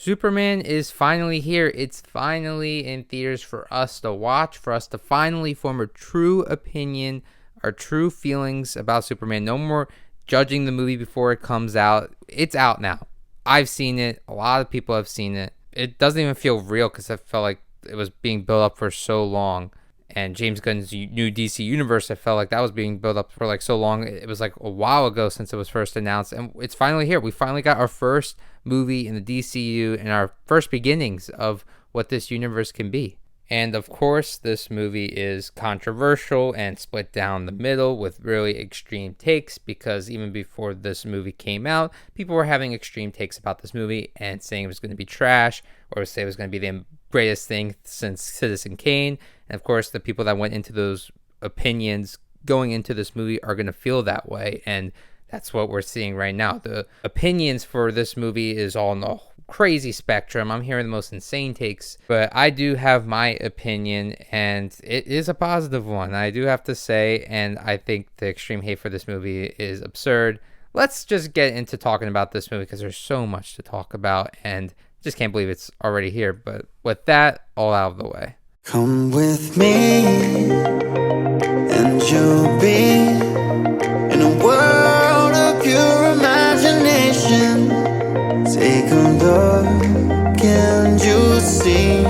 Superman is finally here. It's finally in theaters for us to watch, for us to finally form a true opinion, our true feelings about Superman. No more judging the movie before it comes out. It's out now. I've seen it. A lot of people have seen it. It doesn't even feel real because I felt like it was being built up for so long. And James Gunn's new DC universe, I felt like that was being built up for like so long. It was like a while ago since it was first announced, and it's finally here. We finally got our first movie in the DCU and our first beginnings of what this universe can be. And of course, this movie is controversial and split down the middle with really extreme takes, because even before this movie came out, people were having extreme takes about this movie and saying it was going to be trash, or say it was going to be the greatest thing since Citizen Kane. And of course, the people that went into those opinions going into this movie are going to feel that way. And that's what we're seeing right now. The opinions for this movie is all in the crazy spectrum. I'm hearing the most insane takes, but I do have my opinion, and it is a positive one, I do have to say. And I think the extreme hate for this movie is absurd. Let's just get into talking about this movie, because there's so much to talk about, and just can't believe it's already here. But with that all out of the way, come with me, and you'll be in a world of pure imagination. Take a look and you'll see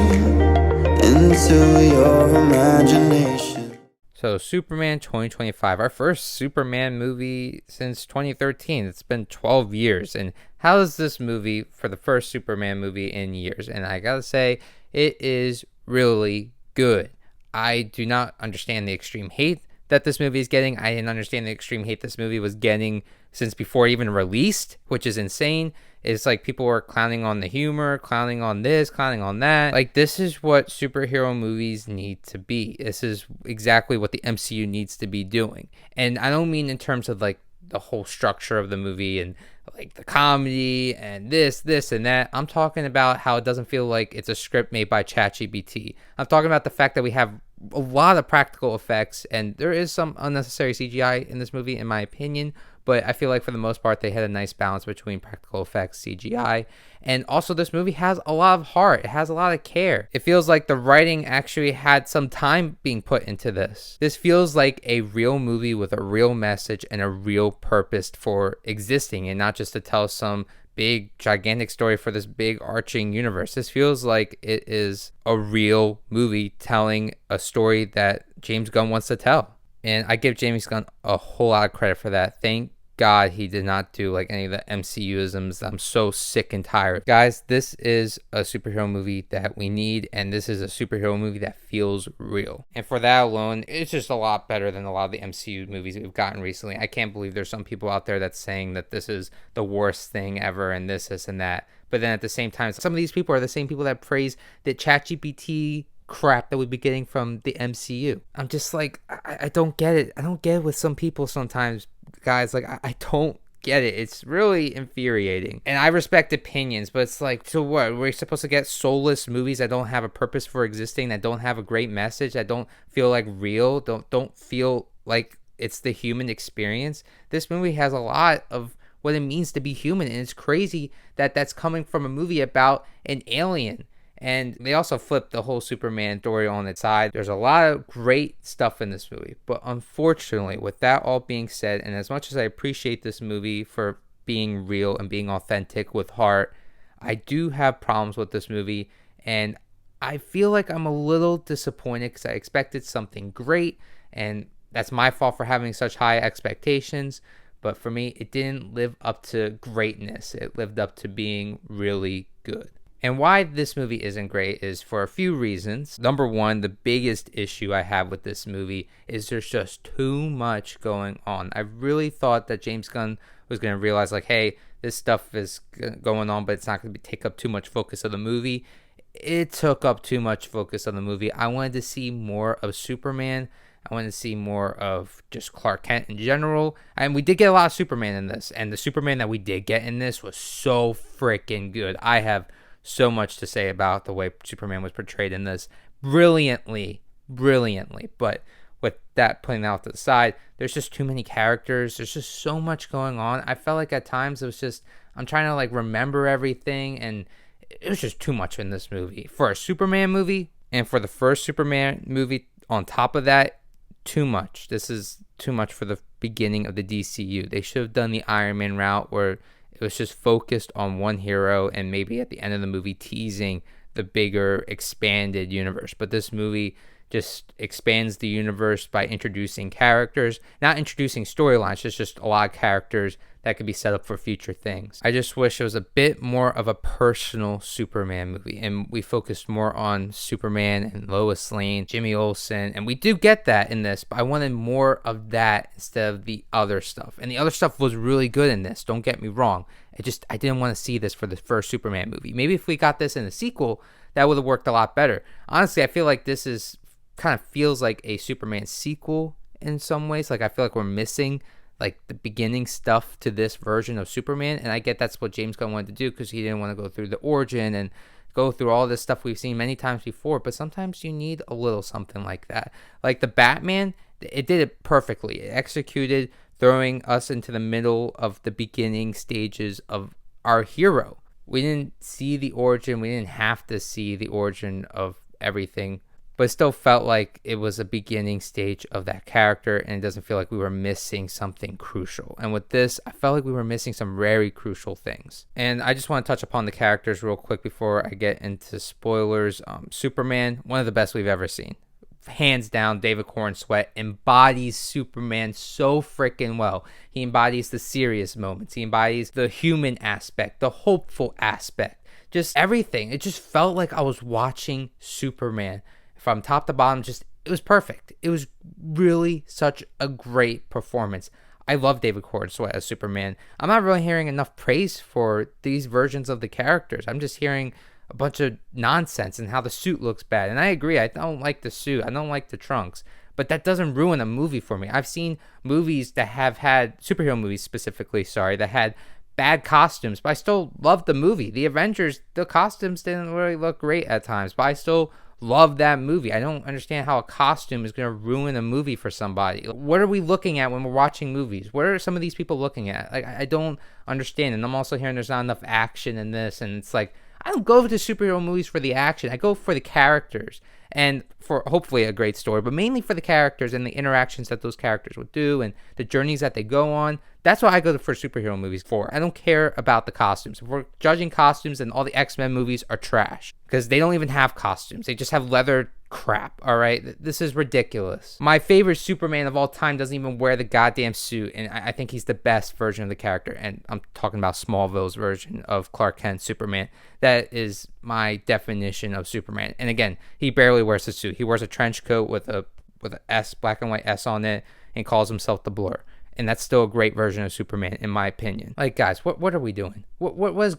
into your imagination. So Superman 2025, our first Superman movie since 2013. It's been 12 years. And how is this movie for the first Superman movie in years? And I gotta say, it is really good. I do not understand the extreme hate that this movie is getting. I didn't understand the extreme hate this movie was getting since before it even released, which is insane. It's like people were clowning on the humor, clowning on this, clowning on that. Like, this is what superhero movies need to be. This is exactly what the MCU needs to be doing. And I don't mean in terms of like the whole structure of the movie and like the comedy and this and that. I'm talking about how it doesn't feel like it's a script made by ChatGPT. I'm talking about the fact that we have a lot of practical effects, and there is some unnecessary CGI in this movie, in my opinion. But I feel like for the most part, they had a nice balance between practical effects, CGI. And also, this movie has a lot of heart. It has a lot of care. It feels like the writing actually had some time being put into this. This feels like a real movie with a real message and a real purpose for existing, and not just to tell some big, gigantic story for this big arching universe. This feels like it is a real movie telling a story that James Gunn wants to tell. And I give James Gunn a whole lot of credit for that. Thank God he did not do like any of the MCU-isms. I'm so sick and tired. Guys, this is a superhero movie that we need, and this is a superhero movie that feels real. And for that alone, it's just a lot better than a lot of the MCU movies we've gotten recently. I can't believe there's some people out there that's saying that this is the worst thing ever and this and that. But then at the same time, some of these people are the same people that praise the ChatGPT crap that we'd be getting from the MCU. I'm just like, I don't get it. I don't get it with some people sometimes, guys. Like, I don't get it. It's really infuriating. And I respect opinions, but it's like, so what? We're supposed to get soulless movies that don't have a purpose for existing, that don't have a great message, that don't feel like real, don't feel like it's the human experience. This movie has a lot of what it means to be human, and it's crazy that that's coming from a movie about an alien. And they also flipped the whole Superman story on its side. There's a lot of great stuff in this movie. But unfortunately, with that all being said, and as much as I appreciate this movie for being real and being authentic with heart, I do have problems with this movie. And I feel like I'm a little disappointed because I expected something great. And that's my fault for having such high expectations. But for me, it didn't live up to greatness. It lived up to being really good. And why this movie isn't great is for a few reasons. Number one, the biggest issue I have with this movie is there's just too much going on. I really thought that James Gunn was going to realize, like, hey, this stuff is going on, but it's not going to take up too much focus of the movie. It took up too much focus of the movie. I wanted to see more of Superman. I wanted to see more of just Clark Kent in general. And we did get a lot of Superman in this. And the Superman that we did get in this was so freaking good. I have so much to say about the way Superman was portrayed in this. Brilliantly. But with that putting out to the side, there's just too many characters. There's just so much going on. I felt like at times it was just, I'm trying to like remember everything, and It was just too much in this movie. For a Superman movie, and for the first Superman movie on top of that, too much. This is too much for the beginning of the DCU. They should have done the Iron Man route where it was just focused on one hero and maybe at the end of the movie teasing the bigger expanded universe. But this movie just expands the universe by introducing characters, not introducing storylines, just a lot of characters that could be set up for future things. I just wish it was a bit more of a personal Superman movie, and we focused more on Superman and Lois Lane, Jimmy Olsen, and we do get that in this, but I wanted more of that instead of the other stuff. And the other stuff was really good in this, don't get me wrong. I didn't want to see this for the first Superman movie. Maybe if we got this in a sequel, that would have worked a lot better. Honestly, I feel like this is kind of feels like a Superman sequel in some ways. Like I feel like we're missing like the beginning stuff to this version of Superman, and I get that's what James Gunn wanted to do because he didn't want to go through the origin and go through all this stuff we've seen many times before, but sometimes you need a little something like that. Like the Batman, it did it perfectly. It executed throwing us into the middle of the beginning stages of our hero. We didn't see the origin, we didn't have to see the origin of everything, but it still felt like it was a beginning stage of that character, and it doesn't feel like we were missing something crucial. And with this, I felt like we were missing some very crucial things. And I just want to touch upon the characters real quick before I get into spoilers. Superman, one of the best we've ever seen. Hands down, David Corenswet embodies Superman so freaking well. He embodies the serious moments. He embodies the human aspect, the hopeful aspect, just everything. It just felt like I was watching Superman from top to bottom. It was perfect. It was really such a great performance. I love David Corenswet as Superman. I'm not really hearing enough praise for these versions of the characters. I'm just hearing a bunch of nonsense and how the suit looks bad. And I agree, I don't like the suit. I don't like the trunks. But that doesn't ruin a movie for me. I've seen movies that have had, superhero movies specifically, that had bad costumes, but I still loved the movie. The Avengers, the costumes didn't really look great at times, but I still love that movie. I don't understand how a costume is going to ruin a movie for somebody. What are we looking at when we're watching movies? What are some of these people looking at? Like, I don't understand. And I'm also hearing there's not enough action in this, and it's like, I don't go to superhero movies for the action. I go for the characters and for hopefully a great story, but mainly for the characters and the interactions that those characters would do and the journeys that they go on. That's what I go for superhero movies for. I don't care about the costumes. If we're judging costumes, then all the X-Men movies are trash because they don't even have costumes. They just have leather crap, all right? This is ridiculous. My favorite Superman of all time doesn't even wear the goddamn suit, and I think he's the best version of the character, and I'm talking about Smallville's version of Clark Kent Superman. That is my definition of Superman. And again, he barely wears a suit. He wears a trench coat with a S, black and white S on it, and calls himself the Blur. And that's still a great version of Superman, in my opinion. Like, guys, what are we doing? What was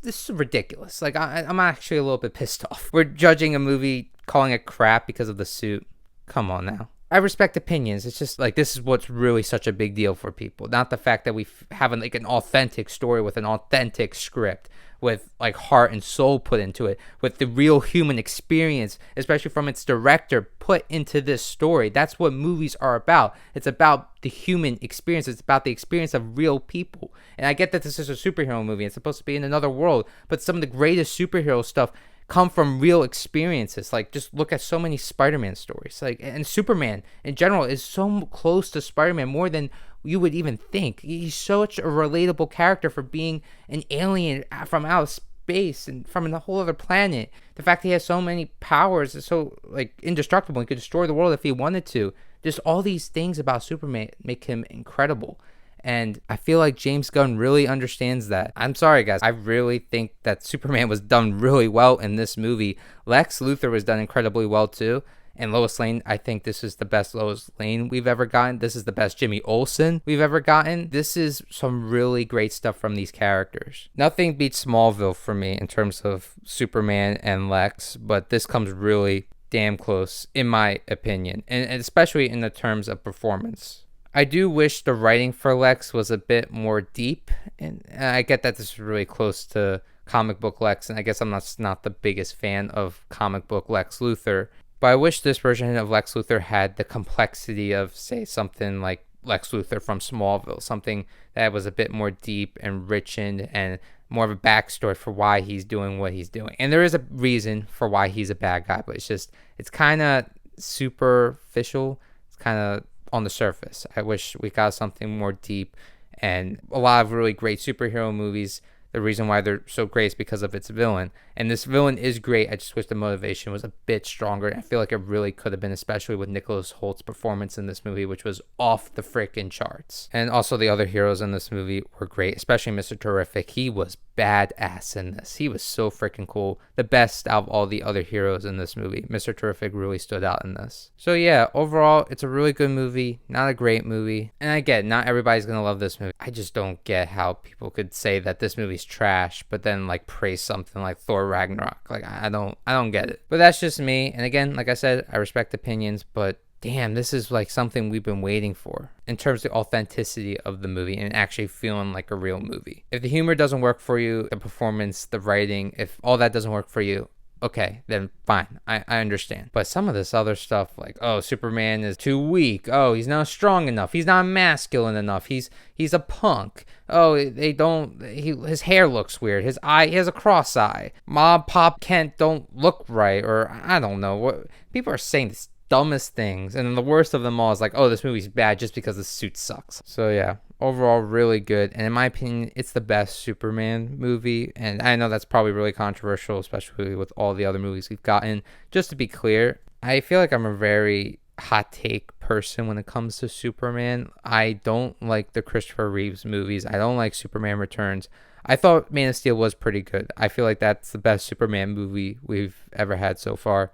this is ridiculous. Like, I'm actually a little bit pissed off. We're judging a movie, calling it crap because of the suit. Come on now. I respect opinions. It's just like, this is what's really such a big deal for people. Not the fact that we have like an authentic story with an authentic script, with like heart and soul put into it, with the real human experience, especially from its director, put into this story. That's what movies are about. It's about the human experience. It's about the experience of real people. And I get that this is a superhero movie. It's supposed to be in another world, but some of the greatest superhero stuff come from real experiences. Like, just look at so many Spider-Man stories. Like, and Superman in general is so close to Spider-Man, more than you would even think. He's such a relatable character for being an alien from outer space and from a whole other planet. The fact that he has so many powers is so like indestructible. He could destroy the world if he wanted to. Just all these things about Superman make him incredible. And I feel like James Gunn really understands that. I'm sorry, guys. I really think that Superman was done really well in this movie. Lex Luthor was done incredibly well, too. And Lois Lane, I think this is the best Lois Lane we've ever gotten. This is the best Jimmy Olsen we've ever gotten. This is some really great stuff from these characters. Nothing beats Smallville for me in terms of Superman and Lex, but this comes really damn close, in my opinion, and especially in the terms of performance. I do wish the writing for Lex was a bit more deep, and I get that this is really close to comic book Lex, and I guess I'm not the biggest fan of comic book Lex Luthor, but I wish this version of Lex Luthor had the complexity of, say, something like Lex Luthor from Smallville, something that was a bit more deep and rich and more of a backstory for why he's doing what he's doing. And there is a reason for why he's a bad guy, but it's kind of superficial. It's kind of on the surface. I wish we got something more deep. And a lot of really great superhero movies, the reason why they're so great is because of its villain. And this villain is great. I just wish the motivation was a bit stronger. I feel like it really could have been, especially with Nicholas Holt's performance in this movie, which was off the freaking charts. And also the other heroes in this movie were great, especially Mr. Terrific. He was badass in this. He was so freaking cool. The best out of all the other heroes in this movie. Mr. Terrific really stood out in this. So yeah, overall, it's a really good movie. Not a great movie. And I get not everybody's going to love this movie. I just don't get how people could say that this movie's trash, but then like praise something like Thor Ragnarok. Like I don't get it. But that's just me. And again, like I said, I respect opinions, but damn, this is like something we've been waiting for in terms of the authenticity of the movie and actually feeling like a real movie. If the humor doesn't work for you, the performance, the writing, if all that doesn't work for you, okay, then fine. I understand. But some of this other stuff, like, oh, Superman is too weak. Oh, he's not strong enough. He's not masculine enough. He's a punk. Oh, his hair looks weird. He has a cross eye. Mob Pop Kent don't look right, or I don't know. What people are saying this dumbest things, and then the worst of them all is like, oh, this movie's bad just because the suit sucks. So yeah, overall really good, and in my opinion, it's the best Superman movie. And I know that's probably really controversial, especially with all the other movies we've gotten. Just to be clear, I feel like I'm a very hot take person when it comes to Superman. I don't like the Christopher Reeves movies. I don't like Superman Returns. I thought Man of Steel was pretty good. I feel like that's the best Superman movie we've ever had so far.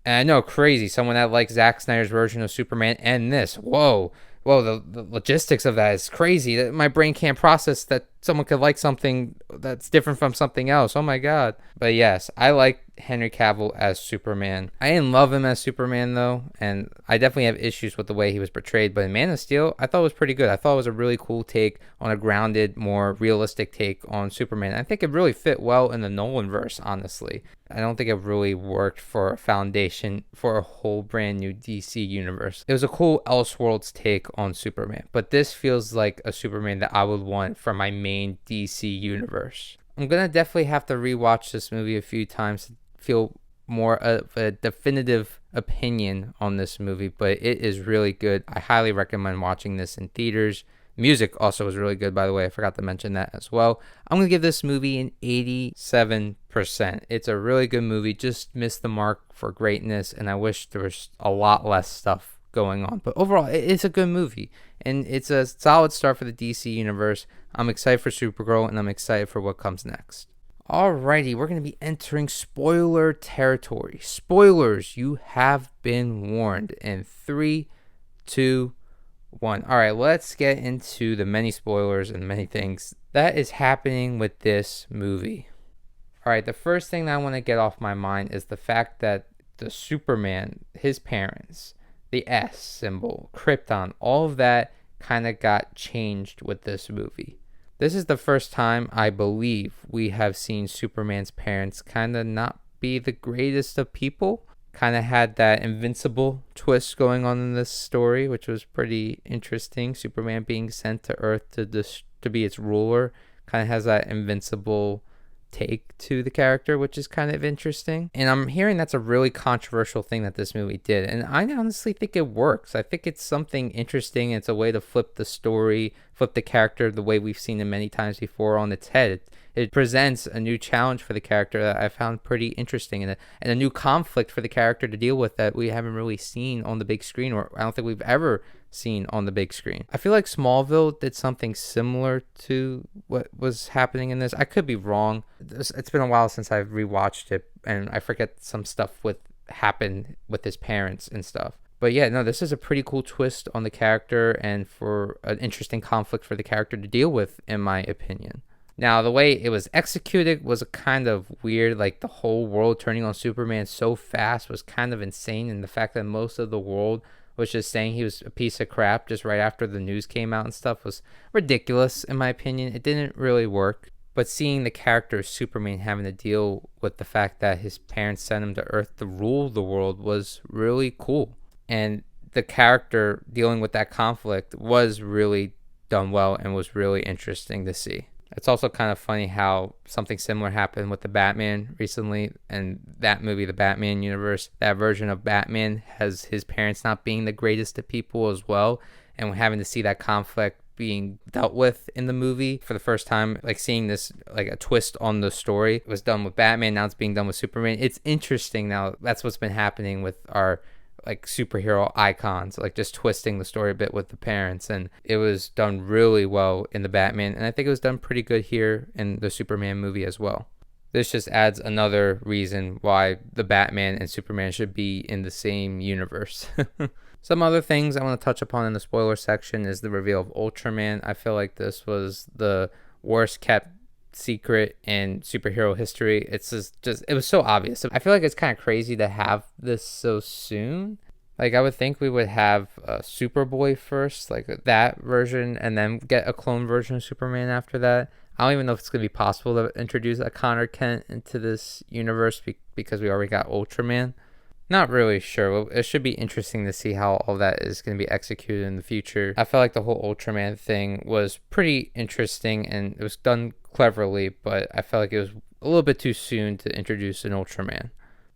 And I know, crazy, someone that likes Zack Snyder's version of Superman and this. Whoa, the logistics of that is crazy. My brain can't process that someone could like something that's different from something else. Oh my God. But yes, I like Henry Cavill as Superman. I didn't love him as Superman though, and I definitely have issues with the way he was portrayed. But in Man of Steel, I thought it was pretty good. I thought it was a really cool take on a grounded, more realistic take on Superman. I think it really fit well in the Nolanverse, honestly. I don't think it really worked for a foundation for a whole brand new DC universe. It was a cool Elseworlds take on Superman, but this feels like a Superman that I would want for my main DC universe. I'm gonna definitely have to rewatch this movie a few times to feel more of a definitive opinion on this movie, but it is really good. I highly recommend watching this in theaters. Music also was really good, by the way. I forgot to mention that as well. I'm going to give this movie an 87%. It's a really good movie. Just missed the mark for greatness, and I wish there was a lot less stuff going on. But overall, it's a good movie, and it's a solid start for the DC universe. I'm excited for Supergirl, and I'm excited for what comes next. Alrighty, we're going to be entering spoiler territory. Spoilers, you have been warned. In 3, 2, 1. All right, let's get into the many spoilers and many things that is happening with this movie. All right, the first thing that I want to get off my mind is the fact that the Superman, his parents, the S symbol, Krypton, all of that kind of got changed with this movie. This is the first time I believe we have seen Superman's parents kind of not be the greatest of people. Kind of had that invincible twist going on in this story, which was pretty interesting. Superman being sent to Earth to be its ruler kind of has that invincible take to the character, which is kind of interesting. And I'm hearing that's a really controversial thing that this movie did, and I honestly think it works. I think it's something interesting. It's a way to flip the story, flip the character the way we've seen him many times before on its head. It presents a new challenge for the character that I found pretty interesting, and a new conflict for the character to deal with that we haven't really seen on the big screen, or I don't think we've ever seen on the big screen. I feel like Smallville did something similar to what was happening in this. I could be wrong. It's been a while since I've rewatched it, and I forget some stuff happened with his parents and stuff. But yeah, no, this is a pretty cool twist on the character, and for an interesting conflict for the character to deal with, in my opinion. Now, the way it was executed was kind of weird. Like, the whole world turning on Superman so fast was kind of insane. And the fact that most of the world was just saying he was a piece of crap just right after the news came out and stuff was ridiculous, in my opinion. It didn't really work. But seeing the character of Superman having to deal with the fact that his parents sent him to Earth to rule the world was really cool. And the character dealing with that conflict was really done well and was really interesting to see. It's also kind of funny how something similar happened with the Batman recently, and that movie, the Batman universe, that version of Batman has his parents not being the greatest of people as well, and having to see that conflict being dealt with in the movie for the first time, like seeing this like a twist on the story. It was done with Batman, now it's being done with Superman. It's interesting now. That's what's been happening with our like superhero icons, like just twisting the story a bit with the parents. And it was done really well in the Batman, and I think it was done pretty good here in the Superman movie as well. This just adds another reason why the Batman and Superman should be in the same universe. Some other things I want to touch upon in the spoiler section is the reveal of Ultraman. I feel like this was the worst kept secret in superhero history. It's just it was so obvious. I feel like it's kind of crazy to have this so soon. Like, I would think we would have Superboy first, like that version, and then get a clone version of Superman after that. I don't even know if it's going to be possible to introduce a Connor Kent into this universe because we already got Ultraman. Not really sure. It should be interesting to see how all that is going to be executed in the future. I felt like the whole Ultraman thing was pretty interesting and it was done cleverly, but I felt like it was a little bit too soon to introduce an Ultraman.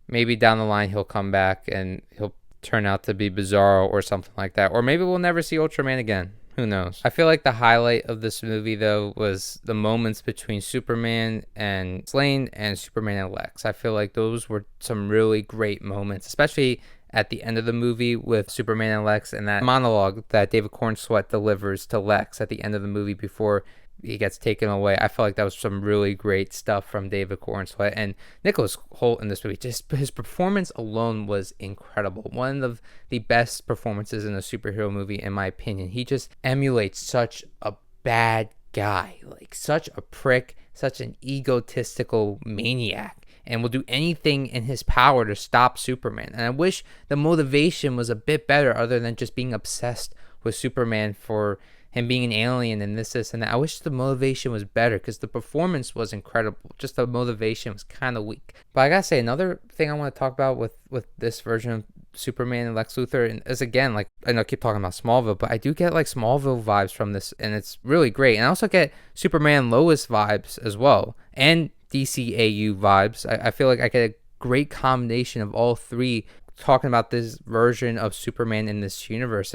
Maybe down the line he'll come back and he'll turn out to be Bizarro or something like that. Or maybe we'll never see Ultraman again. Who knows? I feel like the highlight of this movie, though, was the moments between Superman and Slane and Superman and Lex. I feel like those were some really great moments, especially at the end of the movie with Superman and Lex and that monologue that David Cornsweet delivers to Lex at the end of the movie before he gets taken away. I felt like that was some really great stuff from David Cornsweet. And Nicholas Hoult in this movie, just his performance alone was incredible. One of the best performances in a superhero movie, in my opinion. He just emulates such a bad guy, like such a prick, such an egotistical maniac, and will do anything in his power to stop Superman. And I wish the motivation was a bit better other than just being obsessed with Superman for him being an alien and this and that. I wish the motivation was better because the performance was incredible. Just the motivation was kind of weak. But I gotta say, another thing I want to talk about with this version of Superman and Lex Luthor and is, again, like, I know I keep talking about Smallville, but I do get like Smallville vibes from this, and it's really great. And I also get Superman Lois vibes as well, and DCAU vibes. I feel like I get a great combination of all three talking about this version of Superman in this universe.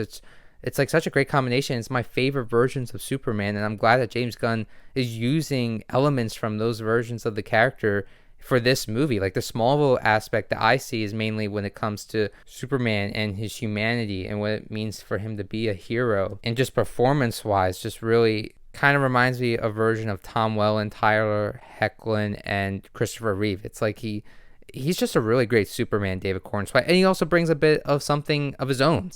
It's like such a great combination. It's my favorite versions of Superman, and I'm glad that James Gunn is using elements from those versions of the character for this movie. Like the Smallville aspect that I see is mainly when it comes to Superman and his humanity and what it means for him to be a hero. And just performance-wise, just really kind of reminds me of a version of Tom Welling, Tyler Hoechlin, and Christopher Reeve. It's like he's just a really great Superman, David Cornsweet. And he also brings a bit of something of his own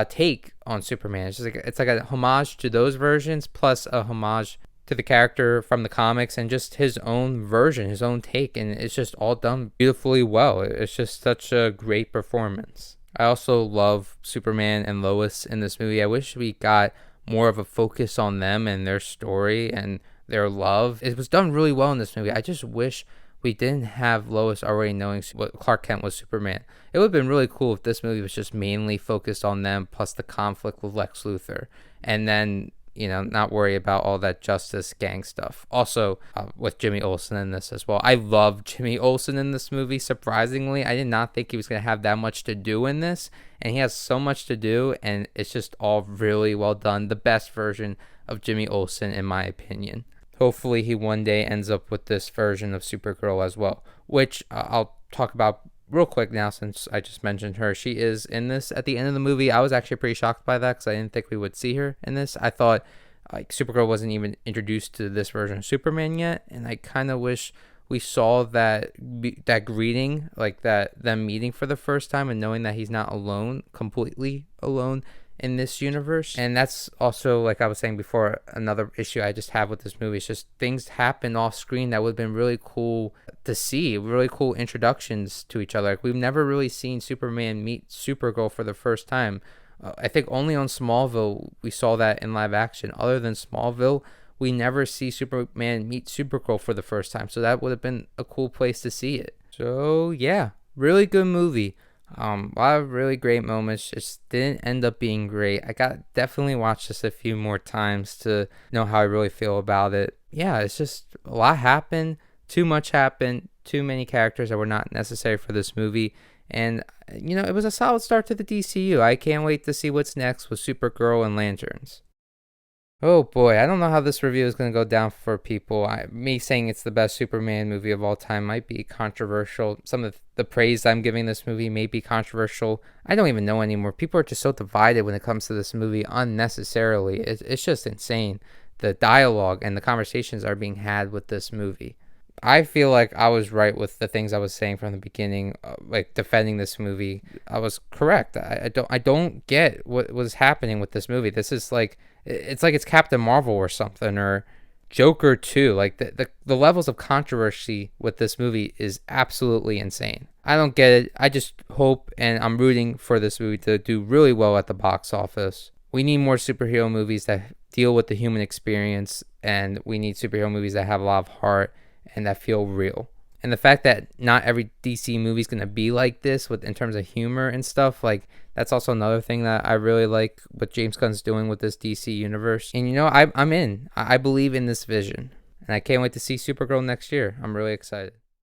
take on Superman. It's like a homage to those versions plus a homage to the character from the comics and just his own version, his own take, and it's just all done beautifully well. It's just such a great performance. I also love Superman and Lois in this movie. I wish we got more of a focus on them and their story and their love. It was done really well in this movie. I just wish we didn't have Lois already knowing what Clark Kent was Superman. It would have been really cool if this movie was just mainly focused on them plus the conflict with Lex Luthor. And then, not worry about all that Justice gang stuff. Also, with Jimmy Olsen in this as well. I love Jimmy Olsen in this movie, surprisingly. I did not think he was going to have that much to do in this. And he has so much to do, and it's just all really well done. The best version of Jimmy Olsen, in my opinion. Hopefully he one day ends up with this version of Supergirl as well, which I'll talk about real quick now since I just mentioned her. She is in this at the end of the movie. I was actually pretty shocked by that because I didn't think we would see her in this. I thought like Supergirl wasn't even introduced to this version of Superman yet, and I kind of wish we saw that greeting, like them meeting for the first time and knowing that he's not alone, completely alone in this universe. And that's also, like I was saying before, another issue I just have with this movie. It's just things happen off screen that would have been really cool to see, really cool introductions to each other. Like, we've never really seen Superman meet Supergirl for the first time. I think only on Smallville we saw that in live action. Other than Smallville, we never see Superman meet Supergirl for the first time, so that would have been a cool place to see it. So yeah, really good movie. A lot of really great moments, just didn't end up being great. I got definitely watch this a few more times to know how I really feel about it. Yeah, it's just a lot happened, too much happened, too many characters that were not necessary for this movie. And it was a solid start to the DCU. I can't wait to see what's next with Supergirl and Lanterns. Oh boy, I don't know how this review is going to go down for people. Me saying it's the best Superman movie of all time might be controversial. Some of the praise I'm giving this movie may be controversial. I don't even know anymore. People are just so divided when it comes to this movie unnecessarily. It's just insane. The dialogue and the conversations are being had with this movie. I feel like I was right with the things I was saying from the beginning, like defending this movie. I was correct. I don't get what was happening with this movie. This is like it's Captain Marvel or something, or Joker 2. Like the levels of controversy with this movie is absolutely insane. I don't get it. I just hope and I'm rooting for this movie to do really well at the box office. We need more superhero movies that deal with the human experience, and we need superhero movies that have a lot of heart and that feel real. And the fact that not every DC movie is gonna be like this with in terms of humor and stuff, like that's also another thing that I really like what James Gunn's doing with this DC universe. And I'm in. I believe in this vision, and I can't wait to see Supergirl next year. I'm really excited.